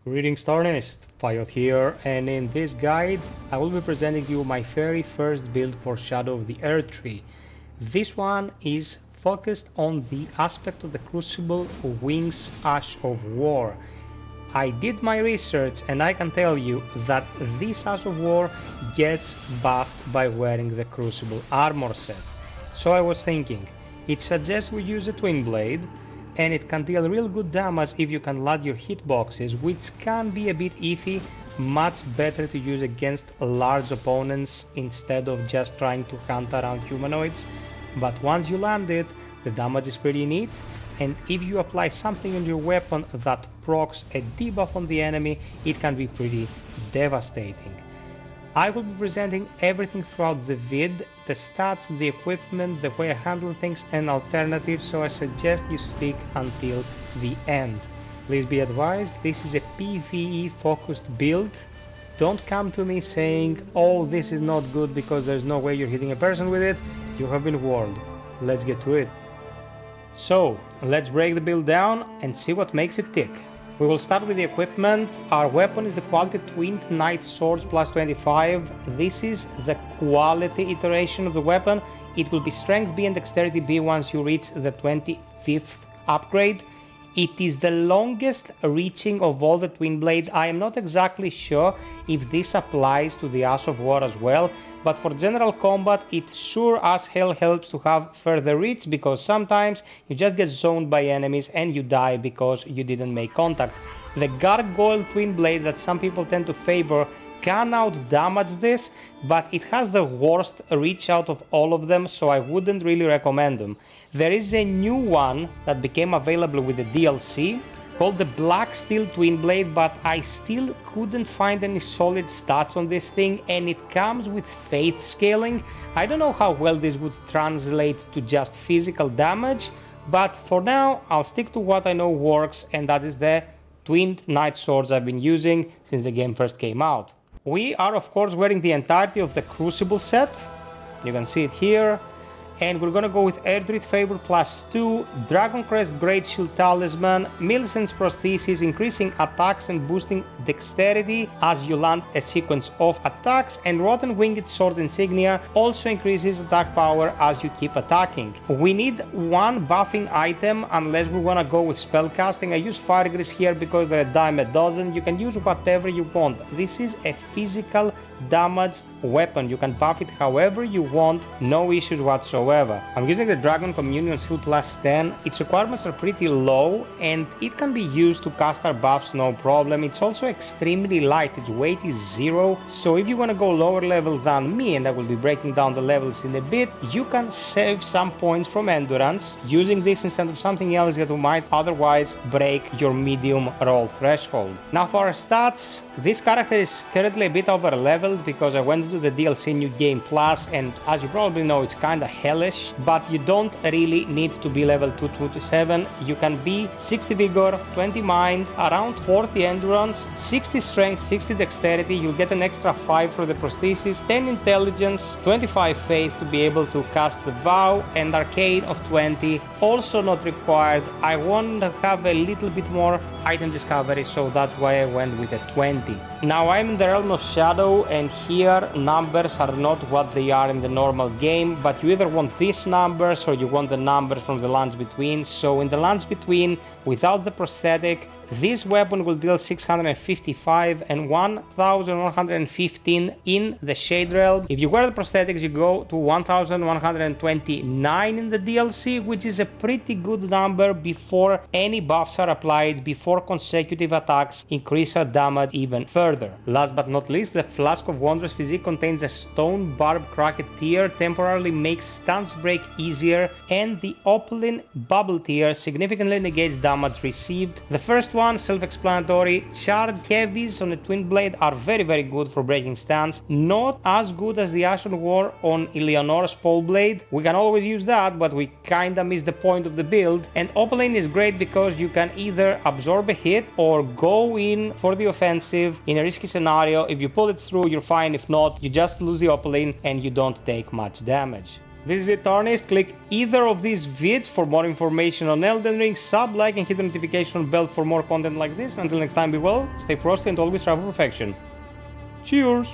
Greetings Tarnished, FiOth here, and in this guide I will be presenting you my very first build for Shadow of the Erdtree. This one is focused on the aspect of the Crucible Wings Ash of War. I did my research and I can tell you that this Ash of War gets buffed by wearing the Crucible armor set. So I was thinking, it suggests we use a Twin Blade, and it can deal real good damage if you can load your hitboxes, which can be a bit iffy. Much better to use against large opponents instead of just trying to hunt around humanoids. But once you land it, the damage is pretty neat, and if you apply something on your weapon that procs a debuff on the enemy, it can be pretty devastating. I will be presenting everything throughout the vid, the stats, the equipment, the way I handle things and alternatives, so I suggest you stick until the end. Please be advised, this is a PvE focused build. Don't come to me saying, oh, this is not good because there's no way you're hitting a person with it. You have been warned. Let's get to it. So, let's break the build down and see what makes it tick. We will start with the equipment. Our weapon is the quality Twinned Knight Swords plus 25. This is the quality iteration of the weapon. It will be Strength B and Dexterity B once you reach the 25th upgrade. It is the longest reaching of all the Twin Blades. I am not exactly sure if this applies to the Ash of War as well, but for general combat it sure as hell helps to have further reach, because sometimes you just get zoned by enemies and you die because you didn't make contact. The Gargoyle Twin Blade that some people tend to favor can out damage this, but it has the worst reach out of all of them, so I wouldn't really recommend them. There is a new one that became available with the DLC called the Black Steel Twin Blade, but I still couldn't find any solid stats on this thing, and it comes with faith scaling. I don't know how well this would translate to just physical damage, but for now I'll stick to what I know works, and that is the Twinned Knight Swords I've been using since the game first came out. We are of course wearing the entirety of the Crucible set, you can see it here, and we're gonna go with Erdtree Favor plus 2, Dragon Crest Great Shield Talisman, Millicent's Prosthesis, increasing attacks and boosting dexterity as you land a sequence of attacks, and Rotten Winged Sword Insignia also increases attack power as you keep attacking. We need one buffing item unless we wanna go with spellcasting. I use Fire Grease here because they're a dime a dozen. You can use whatever you want. This is a physical damage weapon. You can buff it however you want, no issues whatsoever. I'm using the Dragon Communion Seal plus 10. Its requirements are pretty low and it can be used to cast our buffs no problem. It's also extremely light, its weight is 0, so if you want to go lower level than me, and I will be breaking down the levels in a bit, you can save some points from endurance using this instead of something else that might otherwise break your medium roll threshold. Now for our stats, this character is currently a bit over leveled because I went to the DLC New Game Plus, and as you probably know it's kinda hellish, but you don't really need to be level 227. You can be 60 vigor, 20 mind, around 40 endurance, 60 strength, 60 dexterity. You'll get an extra 5 for the prosthesis, 10 intelligence, 25 faith to be able to cast the vow, and arcane of 20, also not required. I want to have a little bit more item discovery, so that's why I went with a 20. Now I'm in the realm of Shadow, and here numbers are not what they are in the normal game, but you either want these numbers or you want the numbers from the lands between. So in the lands between, without the prosthetic, this weapon will deal 655 and 1115 in the Shade Realm. If you wear the prosthetics, you go to 1129 in the DLC, which is a pretty good number before any buffs are applied, before consecutive attacks increase our damage even further. Last but not least, the Flask of Wondrous Physique contains a Stone Barb Cracked Tear, temporarily makes stance break easier, and the Opaline Bubble Tear significantly negates damage received. The first one, self-explanatory. Charged heavies on a Twin Blade are very good for breaking stance. Not as good as the Ash of War on Eleanor's Pole Blade. We can always use that, but we kinda miss the point of the build. And Opaline is great because you can either absorb a hit or go in for the offensive in a risky scenario. If you pull it through, you're fine. If not, you just lose the Opaline and you don't take much damage. This is it, Tarnished. Click either of these vids for more information on Elden Ring, sub, like, and hit the notification bell for more content like this. Until next time, be well, stay frosty, and always strive for perfection. Cheers!